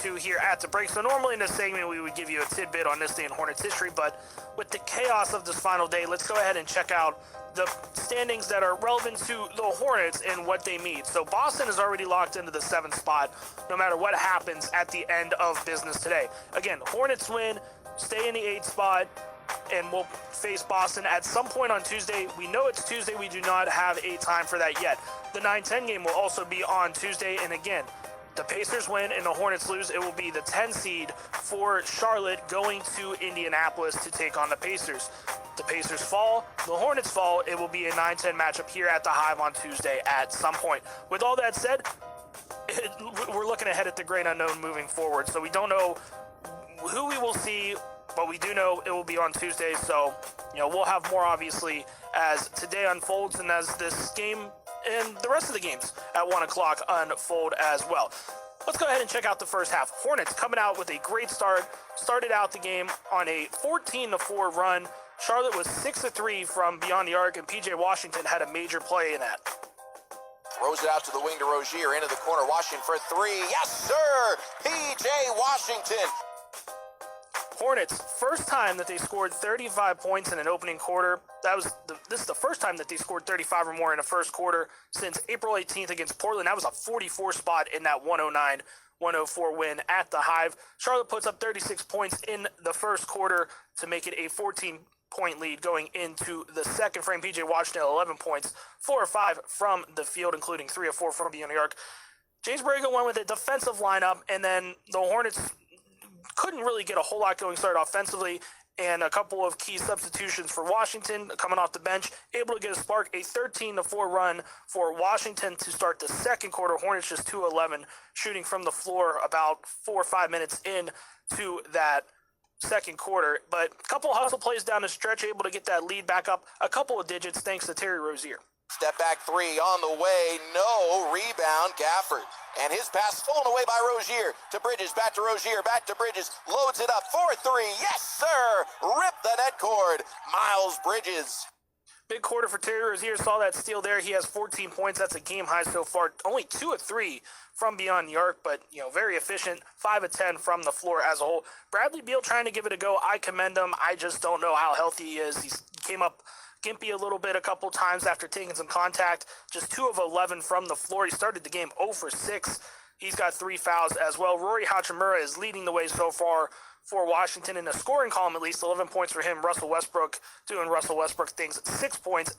2 here at the break. So normally in this segment we would give you a tidbit on this day in Hornets history, but with the chaos of this final day, let's go ahead and check out the standings that are relevant to the Hornets and what they mean. So Boston is already locked into the 7th spot no matter what happens at the end of business today. Again, Hornets win, stay in the 8th spot, and we'll face Boston at some point on Tuesday. We know it's Tuesday. We do not have a time for that yet. The 9-10 game will also be on Tuesday, and again, the Pacers win and the Hornets lose, it will be the 10 seed for Charlotte going to Indianapolis to take on the Pacers. The Pacers fall, the Hornets fall, it will be a 9-10 matchup here at the Hive on Tuesday at some point. With all that said, we're looking ahead at the great unknown moving forward, so we don't know who we will see, but we do know it will be on Tuesday, so we'll have more obviously as today unfolds and as this game and the rest of the games at 1 o'clock unfold as well. Let's go ahead and check out the first half. Hornets coming out with a great start. Started out the game on a 14-4 run. Charlotte was 6-3 from beyond the arc, and P.J. Washington had a major play in that. Throws it out to the wing to Rozier, into the corner, Washington for 3. Yes, sir! P.J. Washington. Hornets, first time that they scored 35 points in an opening quarter. This is the first time that they scored 35 or more in a first quarter since April 18th against Portland. That was a 44 spot in that 109-104 win at the Hive. Charlotte puts up 36 points in the first quarter to make it a 14-point lead going into the second frame. P.J. Washington, 11 points, 4 or 5 from the field, including 3 or 4 from beyond the arc. James Borrego went with a defensive lineup, and then the Hornets couldn't really get a whole lot going started offensively, and a couple of key substitutions for Washington coming off the bench, able to get a spark, a 13-4 run for Washington to start the second quarter. Hornets just 2-11 shooting from the floor about 4 or 5 minutes into that second quarter, but a couple of hustle plays down the stretch, able to get that lead back up a couple of digits thanks to Terry Rozier. Step back 3 on the way, no rebound, Gafford. And his pass stolen away by Rozier to Bridges, back to Rozier, back to Bridges, loads it up, 4-3, yes sir, rip the net cord, Miles Bridges. Big quarter for Terry Rozier, saw that steal there, he has 14 points, that's a game high so far, only 2 of 3 from beyond the arc, but very efficient, 5 of 10 from the floor as a whole. Bradley Beal trying to give it a go, I commend him, I just don't know how healthy he is. He came up gimpy a little bit a couple times after taking some contact. Just 2 of 11 from the floor. He started the game 0 for 6. He's got 3 fouls as well. Rory Hachimura is leading the way so far for Washington in the scoring column, at least 11 points for him. Russell Westbrook doing Russell Westbrook things. 6 points,